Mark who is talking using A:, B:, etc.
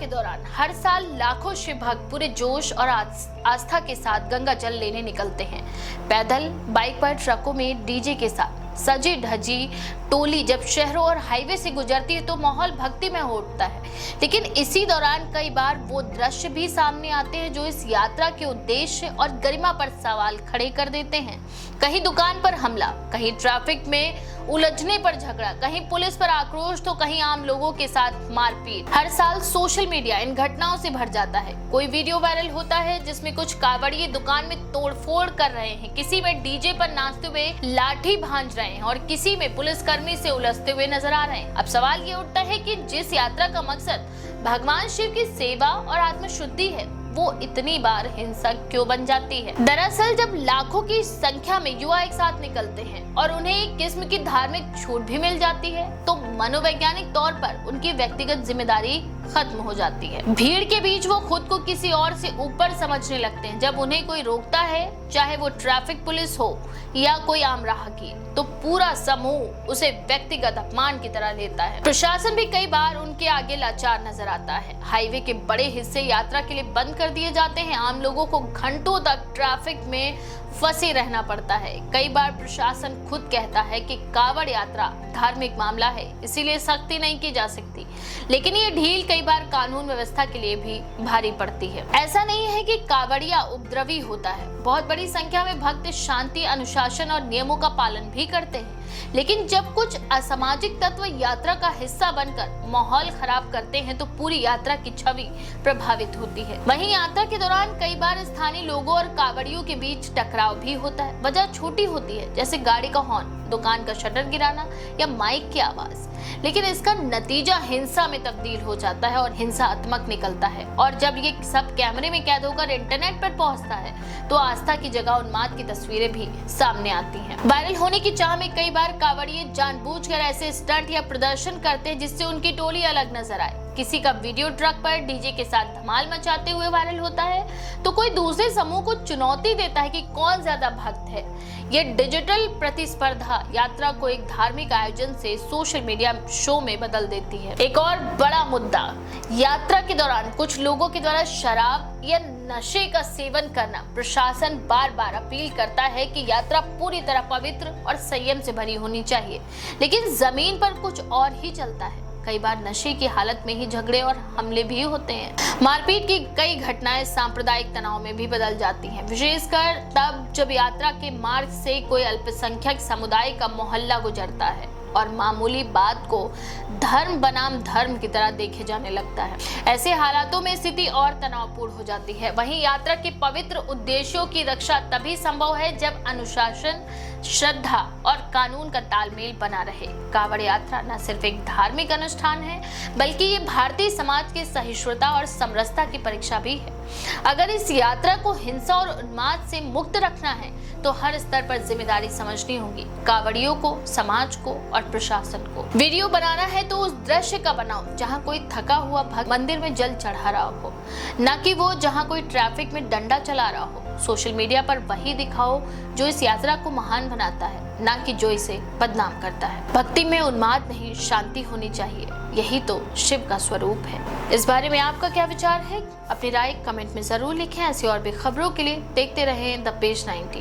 A: के दौरान हर साल लाखों शिव भक्त पूरे जोश और आस्था के साथ गंगा जल लेने निकलते हैं। पैदल, बाइक पर, ट्रकों में डीजे के साथ सजी धजी टोली जब शहरों और हाईवे से गुजरती है तो माहौल भक्तिमय हो उठता है। लेकिन इसी दौरान कई बार वो दृश्य भी सामने आते हैं जो इस यात्रा के उद्देश्य और गरिमा पर सवाल खड़े कर देते हैं। कहीं दुकान पर हमला, कहीं ट्रैफिक में उलझने पर झगड़ा, कहीं पुलिस पर आक्रोश तो कहीं आम लोगों के साथ मारपीट। हर साल सोशल मीडिया इन घटनाओं से भर जाता है। कोई वीडियो वायरल होता है जिसमें कुछ कावड़िए दुकान में तोड़फोड़ कर रहे हैं, किसी में डीजे पर नाचते हुए लाठी भांज रहे हैं और किसी में पुलिसकर्मी से उलझते हुए नजर आ रहे हैं। अब सवाल ये उठता है कि जिस यात्रा का मकसद भगवान शिव की सेवा और आत्मशुद्धि है, वो इतनी बार हिंसक क्यों बन जाती है? दरअसल जब लाखों की संख्या में युवा एक साथ निकलते हैं और उन्हें एक किस्म की धार्मिक छूट भी मिल जाती है तो मनोवैज्ञानिक तौर पर उनकी व्यक्तिगत जिम्मेदारी खत्म हो जाती है। भीड़ के बीच वो खुद को किसी और से ऊपर समझने लगते हैं। जब उन्हें कोई रोकता है, चाहे वो ट्रैफिक पुलिस हो या कोई आम राहगीर, तो पूरा समूह उसे व्यक्तिगत अपमान की तरह लेता है। प्रशासन भी कई बार उनके आगे लाचार नजर आता है। हाईवे के बड़े हिस्से यात्रा के लिए बंद कर दिए जाते हैं। आम लोगों को घंटों तक ट्रैफिक में फंसे रहना पड़ता है। कई बार प्रशासन खुद कहता है कि कावड़ यात्रा धार्मिक मामला है, इसीलिए सख्ती नहीं की जा सकती। लेकिन ये ढील कई बार कानून व्यवस्था के लिए भी भारी पड़ती है। ऐसा नहीं है कि कावड़िया उपद्रवी होता है। बहुत बड़ी संख्या में भक्त शांति, अनुशासन और नियमों का पालन भी करते हैं। लेकिन जब कुछ असामाजिक तत्व यात्रा का हिस्सा बनकर माहौल खराब करते हैं तो पूरी यात्रा की छवि प्रभावित होती है। वहीं यात्रा के दौरान कई बार स्थानीय लोगों और कावड़ियों के बीच टकराव भी होता है। वजह छोटी होती है, जैसे गाड़ी का हॉर्न, दुकान का शटर गिराना या माइक की आवाज, लेकिन इसका नतीजा हिंसा में तब्दील हो जाता है और हिंसात्मक निकलता है। और जब ये सब कैमरे में कैद होकर इंटरनेट पर पहुंचता है तो आस्था की जगह उन्माद की तस्वीरें भी सामने आती हैं। वायरल होने की चाह में कई बार कावड़िए जानबूझकर ऐसे स्टंट या प्रदर्शन करते हैं जिससे उनकी टोली अलग नजर आए। किसी का वीडियो ट्रक पर डीजे के साथ धमाल मचाते हुए वायरल होता है तो कोई दूसरे समूह को चुनौती देता है कि कौन ज्यादा भक्त है। ये डिजिटल प्रतिस्पर्धा यात्रा को एक धार्मिक आयोजन से सोशल मीडिया शो में बदल देती है। एक और बड़ा मुद्दा, यात्रा के दौरान कुछ लोगों के द्वारा शराब या नशे का सेवन करना। प्रशासन बार बार अपील करता है कि यात्रा पूरी तरह पवित्र और संयम से भरी होनी चाहिए, लेकिन जमीन पर कुछ और ही चलता है। कई बार नशे की हालत में ही झगड़े और हमले भी होते हैं। मारपीट की कई घटनाएं सांप्रदायिक तनाव में भी बदल जाती हैं, विशेषकर तब जब यात्रा के मार्ग से कोई अल्पसंख्यक समुदाय का मोहल्ला गुजरता है और मामूली बात को धर्म बनाम धर्म की तरह देखे जाने लगता है। ऐसे हालातों में स्थिति और तनावपूर्ण हो जाती है। वहीं यात्रा के पवित्र उद्देश्यों की रक्षा तभी संभव है जब अनुशासन, श्रद्धा और कानून का तालमेल बना रहे। कावड़ यात्रा न सिर्फ एक धार्मिक अनुष्ठान है, बल्कि ये भारतीय समाज की सहिष्णुता और समरसता की परीक्षा भी है। अगर इस यात्रा को हिंसा और उन्माद से मुक्त रखना है तो हर स्तर पर जिम्मेदारी समझनी होगी, कावड़ियों को, समाज को और प्रशासन को। वीडियो बनाना है तो उस दृश्य का बनाओ जहां कोई थका हुआ भक्त मंदिर में जल चढ़ा रहा हो, न कि वो जहां कोई ट्रैफिक में डंडा चला रहा हो। सोशल मीडिया पर वही दिखाओ जो इस यात्रा को महान बनाता है, न कि जो इसे बदनाम करता है। भक्ति में उन्माद नहीं, शांति होनी चाहिए। यही तो शिव का स्वरूप है। इस बारे में आपका क्या विचार है? अपनी राय कमेंट में जरूर लिखें। ऐसी और भी खबरों के लिए देखते रहें द पेज 19।